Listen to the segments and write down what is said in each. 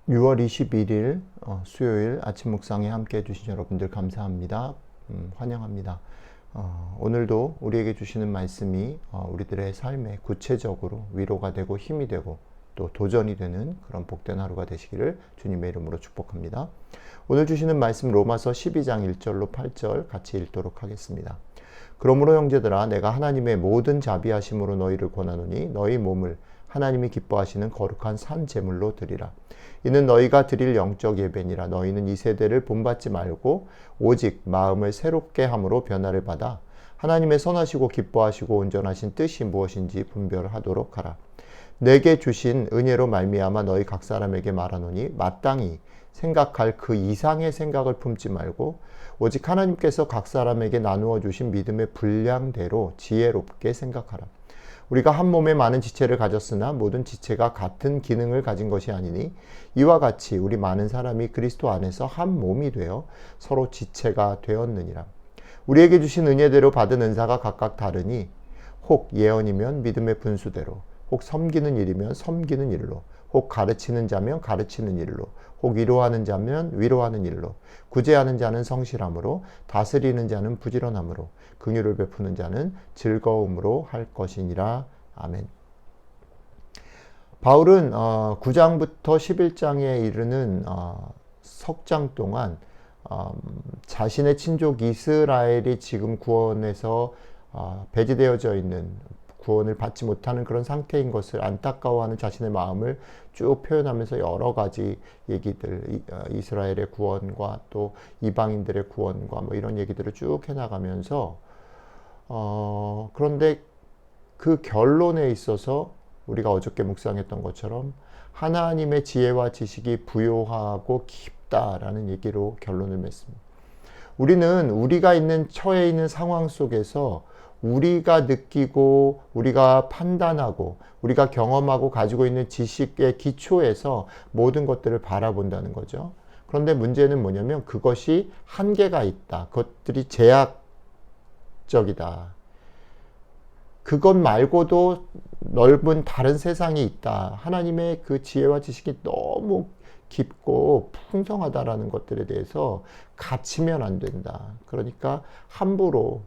6월 21일 수요일 아침 묵상에 함께 해주신 여러분들 감사합니다. 환영합니다. 오늘도 우리에게 주시는 말씀이 우리들의 삶에 구체적으로 위로가 되고 힘이 되고 또 도전이 되는 그런 복된 하루가 되시기를 주님의 이름으로 축복합니다. 오늘 주시는 말씀 로마서 12장 1절로 8절 같이 읽도록 하겠습니다. 그러므로 형제들아 내가 하나님의 모든 자비하심으로 너희를 권하노니 너희 몸을 하나님이 기뻐하시는 거룩한 산 제물로 드리라. 이는 너희가 드릴 영적 예배니라. 너희는 이 세대를 본받지 말고 오직 마음을 새롭게 함으로 변화를 받아 하나님의 선하시고 기뻐하시고 온전하신 뜻이 무엇인지 분별하도록 하라. 내게 주신 은혜로 말미암아 너희 각 사람에게 말하노니 마땅히 생각할 그 이상의 생각을 품지 말고 오직 하나님께서 각 사람에게 나누어 주신 믿음의 분량대로 지혜롭게 생각하라. 우리가 한 몸에 많은 지체를 가졌으나 모든 지체가 같은 기능을 가진 것이 아니니 이와 같이 우리 많은 사람이 그리스도 안에서 한 몸이 되어 서로 지체가 되었느니라. 우리에게 주신 은혜대로 받은 은사가 각각 다르니 혹 예언이면 믿음의 분수대로, 혹 섬기는 일이면 섬기는 일로, 혹 가르치는 자면 가르치는 일로, 혹 위로하는 자면 위로하는 일로, 구제하는 자는 성실함으로, 다스리는 자는 부지런함으로, 긍휼을 베푸는 자는 즐거움으로 할 것이니라. 아멘. 바울은 9장부터 11장에 이르는 석장 동안 자신의 친족 이스라엘이 지금 구원에서 배제되어져 있는, 구원을 받지 못하는 그런 상태인 것을 안타까워하는 자신의 마음을 쭉 표현하면서 여러 가지 얘기들, 이스라엘의 구원과 또 이방인들의 구원과 뭐 이런 얘기들을 쭉 해나가면서 그런데 그 결론에 있어서 우리가 어저께 묵상했던 것처럼 하나님의 지혜와 지식이 부요하고 깊다라는 얘기로 결론을 맺습니다. 우리는 우리가 있는 처해 있는 상황 속에서 우리가 느끼고 우리가 판단하고 우리가 경험하고 가지고 있는 지식의 기초에서 모든 것들을 바라본다는 거죠. 그런데 문제는 뭐냐면 그것이 한계가 있다. 그것들이 제약적이다. 그것 말고도 넓은 다른 세상이 있다. 하나님의 그 지혜와 지식이 너무 깊고 풍성하다라는 것들에 대해서 갇히면 안 된다. 그러니까 함부로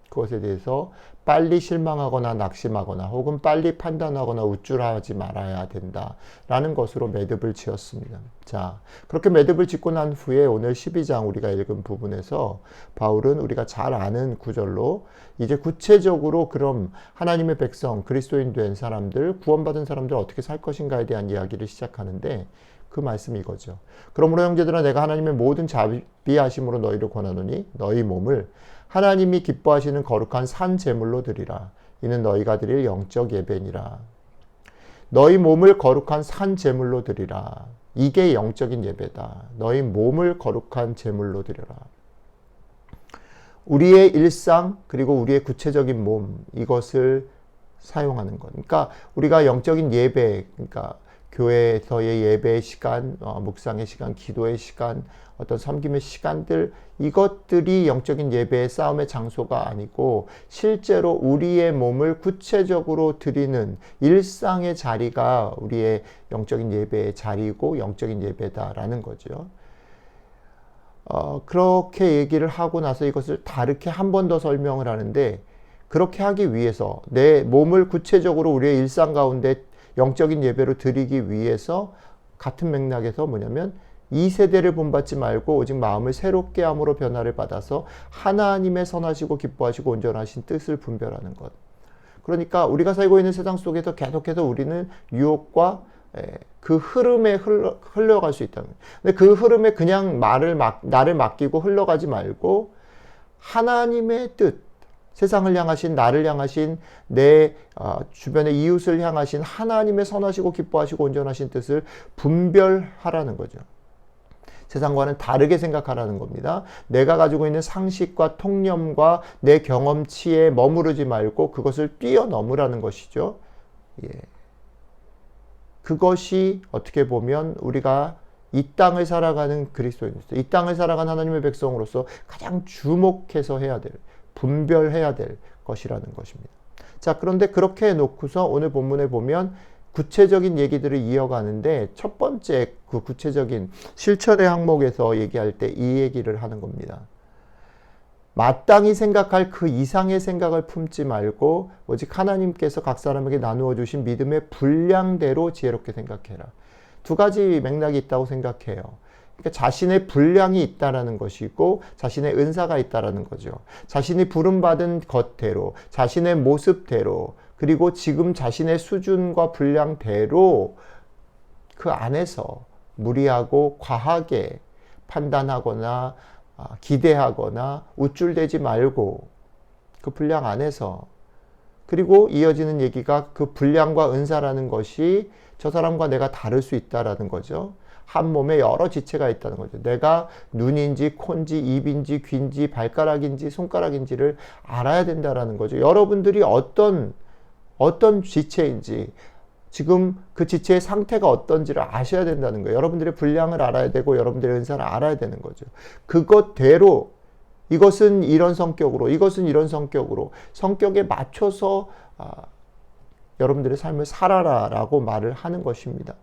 그것에 대해서 빨리 실망하거나 낙심하거나 혹은 빨리 판단하거나 우쭐하지 말아야 된다라는 것으로 매듭을 지었습니다. 자, 그렇게 매듭을 짓고 난 후에 오늘 12장 우리가 읽은 부분에서 바울은 우리가 잘 아는 구절로 이제 구체적으로 그럼 하나님의 백성, 그리스도인 된 사람들, 구원받은 사람들 어떻게 살 것인가에 대한 이야기를 시작하는데 그 말씀이 이거죠. 그러므로 형제들아 내가 하나님의 모든 자비하심으로 너희를 권하노니 너희 몸을 하나님이 기뻐하시는 거룩한 산 제물로 드리라. 이는 너희가 드릴 영적 예배니라. 너희 몸을 거룩한 산 제물로 드리라. 이게 영적인 예배다. 너희 몸을 거룩한 제물로 드려라. 우리의 일상 그리고 우리의 구체적인 몸 이것을 사용하는 것. 그러니까 우리가 영적인 예배, 그러니까 교회에서의 예배의 시간, 묵상의 시간, 기도의 시간, 어떤 섬김의 시간들, 이것들이 영적인 예배의 싸움의 장소가 아니고 실제로 우리의 몸을 구체적으로 드리는 일상의 자리가 우리의 영적인 예배의 자리고 영적인 예배다라는 거죠. 그렇게 얘기를 하고 나서 이것을 다르게 한 번 더 설명을 하는데 그렇게 하기 위해서 내 몸을 구체적으로 우리의 일상 가운데 영적인 예배로 드리기 위해서 같은 맥락에서 뭐냐면 이 세대를 본받지 말고 오직 마음을 새롭게 함으로 변화를 받아서 하나님의 선하시고 기뻐하시고 온전하신 뜻을 분별하는 것. 그러니까 우리가 살고 있는 세상 속에서 계속해서 우리는 유혹과 그 흐름에 흘러갈 수 있다는 거예요. 근데 그 흐름에 그냥 나를 맡기고 흘러가지 말고 하나님의 뜻, 세상을 향하신, 나를 향하신, 내 주변의 이웃을 향하신 하나님의 선하시고 기뻐하시고 온전하신 뜻을 분별하라는 거죠. 세상과는 다르게 생각하라는 겁니다. 내가 가지고 있는 상식과 통념과 내 경험치에 머무르지 말고 그것을 뛰어넘으라는 것이죠. 예. 그것이 어떻게 보면 우리가 이 땅을 살아가는 그리스도인으로서, 이 땅을 살아가는 하나님의 백성으로서 가장 주목해서 해야 될, 분별해야 될 것이라는 것입니다. 자, 그런데 그렇게 해놓고서 오늘 본문에 보면 구체적인 얘기들을 이어가는데 첫 번째 그 구체적인 실천의 항목에서 얘기할 때 이 얘기를 하는 겁니다. 마땅히 생각할 그 이상의 생각을 품지 말고 오직 하나님께서 각 사람에게 나누어 주신 믿음의 분량대로 지혜롭게 생각해라. 두 가지 맥락이 있다고 생각해요. 그러니까 자신의 분량이 있다라는 것이고 자신의 은사가 있다라는 거죠. 자신이 부름받은 것대로, 자신의 모습대로, 그리고 지금 자신의 수준과 분량대로 그 안에서 무리하고 과하게 판단하거나 기대하거나 우쭐대지 말고 그 분량 안에서, 그리고 이어지는 얘기가 그 분량과 은사라는 것이 저 사람과 내가 다를 수 있다라는 거죠. 한 몸에 여러 지체가 있다는 거죠. 내가 눈인지 콘지 입인지 귀인지 발가락인지 손가락인지를 알아야 된다라는 거죠. 여러분들이 어떤 지체인지, 지금 그 지체의 상태가 어떤지를 아셔야 된다는 거예요. 여러분들의 분량을 알아야 되고 여러분들의 은사를 알아야 되는 거죠. 그것대로 이것은 이런 성격으로, 이것은 이런 성격으로, 성격에 맞춰서 여러분들의 삶을 살아라라고 말을 하는 것입니다.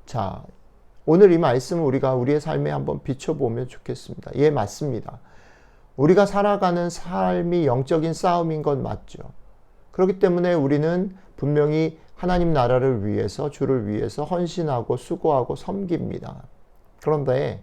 자, 오늘 이 말씀을 우리가 우리의 삶에 한번 비춰보면 좋겠습니다. 예, 맞습니다. 우리가 살아가는 삶이 영적인 싸움인 건 맞죠. 그렇기 때문에 우리는 분명히 하나님 나라를 위해서, 주를 위해서 헌신하고 수고하고 섬깁니다. 그런데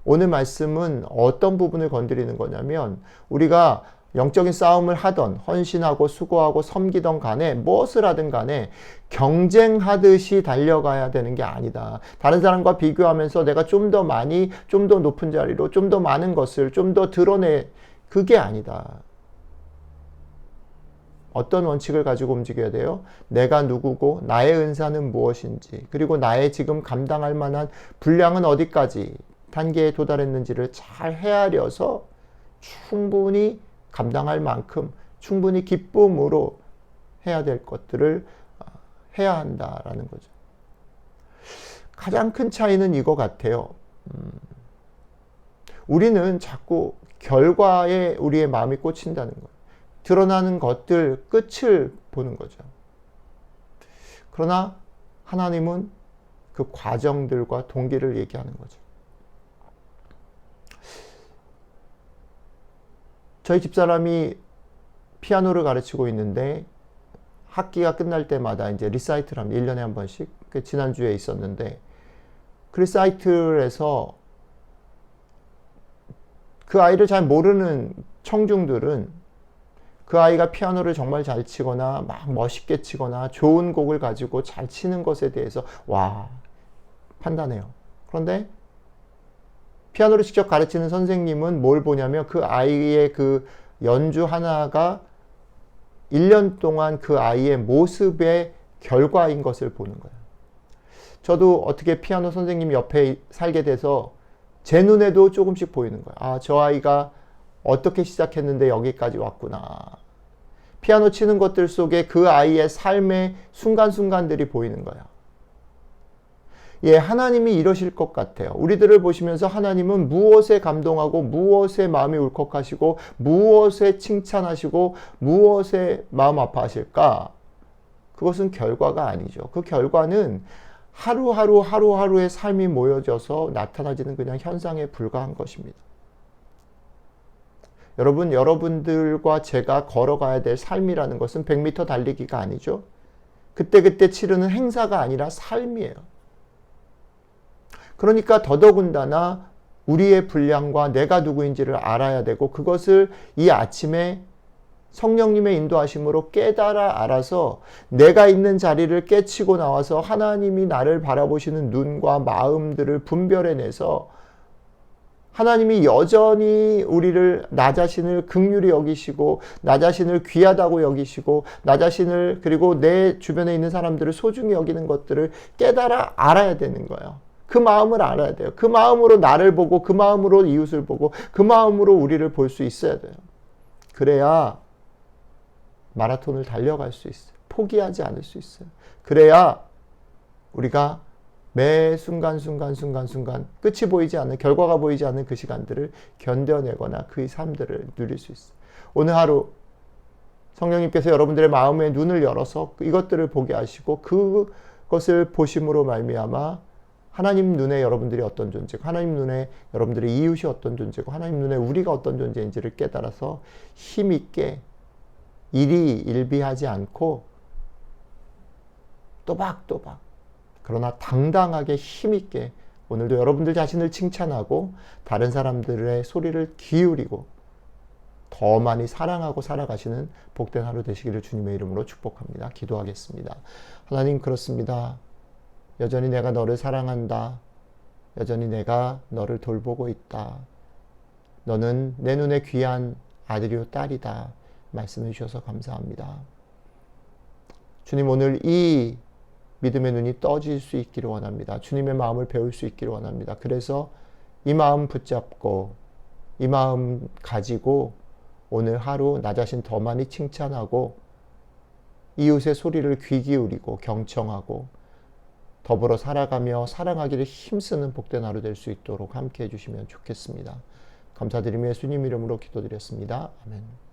오늘 말씀은 어떤 부분을 건드리는 거냐면, 우리가 영적인 싸움을 하던, 헌신하고 수고하고 섬기던 간에 무엇을 하든 간에 경쟁하듯이 달려가야 되는 게 아니다. 다른 사람과 비교하면서 내가 좀 더 많이, 좀 더 높은 자리로, 좀 더 많은 것을 좀 더 드러내, 그게 아니다. 어떤 원칙을 가지고 움직여야 돼요? 내가 누구고 나의 은사는 무엇인지, 그리고 나의 지금 감당할 만한 분량은 어디까지 단계에 도달했는지를 잘 헤아려서 충분히 감당할 만큼 충분히 기쁨으로 해야 될 것들을 해야 한다라는 거죠. 가장 큰 차이는 이거 같아요. 우리는 자꾸 결과에 우리의 마음이 꽂힌다는 거예요. 드러나는 것들 끝을 보는 거죠. 그러나 하나님은 그 과정들과 동기를 얘기하는 거죠. 저희 집사람이 피아노를 가르치고 있는데 학기가 끝날 때마다 이제 리사이트를 합니다. 1년에 한 번씩. 지난주에 있었는데 그 리사이트에서 그 아이를 잘 모르는 청중들은 그 아이가 피아노를 정말 잘 치거나 막 멋있게 치거나 좋은 곡을 가지고 잘 치는 것에 대해서 와, 판단해요. 그런데 피아노를 직접 가르치는 선생님은 뭘 보냐면 그 아이의 그 연주 하나가 1년 동안 그 아이의 모습의 결과인 것을 보는 거예요. 저도 어떻게 피아노 선생님 옆에 살게 돼서 제 눈에도 조금씩 보이는 거예요. 아, 저 아이가 어떻게 시작했는데 여기까지 왔구나. 피아노 치는 것들 속에 그 아이의 삶의 순간순간들이 보이는 거예요. 예, 하나님이 이러실 것 같아요. 우리들을 보시면서 하나님은 무엇에 감동하고 무엇에 마음이 울컥하시고 무엇에 칭찬하시고 무엇에 마음 아파하실까? 그것은 결과가 아니죠. 그 결과는 하루하루의 삶이 모여져서 나타나지는 그냥 현상에 불과한 것입니다. 여러분, 여러분들과 제가 걸어가야 될 삶이라는 것은 100m 달리기가 아니죠. 그때그때 치르는 행사가 아니라 삶이에요. 그러니까 더더군다나 우리의 분량과 내가 누구인지를 알아야 되고, 그것을 이 아침에 성령님의 인도하심으로 깨달아 알아서 내가 있는 자리를 깨치고 나와서 하나님이 나를 바라보시는 눈과 마음들을 분별해내서 하나님이 여전히 우리를, 나 자신을 긍휼히 여기시고 나 자신을 귀하다고 여기시고 나 자신을, 그리고 내 주변에 있는 사람들을 소중히 여기는 것들을 깨달아 알아야 되는 거예요. 그 마음을 알아야 돼요. 그 마음으로 나를 보고 그 마음으로 이웃을 보고 그 마음으로 우리를 볼 수 있어야 돼요. 그래야 마라톤을 달려갈 수 있어요. 포기하지 않을 수 있어요. 그래야 우리가 매 순간 끝이 보이지 않는, 결과가 보이지 않는 그 시간들을 견뎌내거나 그 삶들을 누릴 수 있어요. 오늘 하루 성령님께서 여러분들의 마음의 눈을 열어서 이것들을 보게 하시고 그것을 보심으로 말미암아 하나님 눈에 여러분들이 어떤 존재고 하나님 눈에 여러분들의 이웃이 어떤 존재고 하나님 눈에 우리가 어떤 존재인지를 깨달아서 힘있게 일희일비하지 않고 또박또박 그러나 당당하게 힘있게 오늘도 여러분들 자신을 칭찬하고 다른 사람들의 소리를 기울이고 더 많이 사랑하고 살아가시는 복된 하루 되시기를 주님의 이름으로 축복합니다. 기도하겠습니다. 하나님, 그렇습니다. 여전히 내가 너를 사랑한다. 여전히 내가 너를 돌보고 있다. 너는 내 눈에 귀한 아들이요 딸이다. 말씀해 주셔서 감사합니다. 주님, 오늘 이 믿음의 눈이 떠질 수 있기를 원합니다. 주님의 마음을 배울 수 있기를 원합니다. 그래서 이 마음 붙잡고 이 마음 가지고 오늘 하루 나 자신 더 많이 칭찬하고 이웃의 소리를 귀 기울이고 경청하고 더불어 살아가며 사랑하기를 힘쓰는 복된 하루 될 수 있도록 함께 해주시면 좋겠습니다. 감사드리며 예수님 이름으로 기도드렸습니다. 아멘.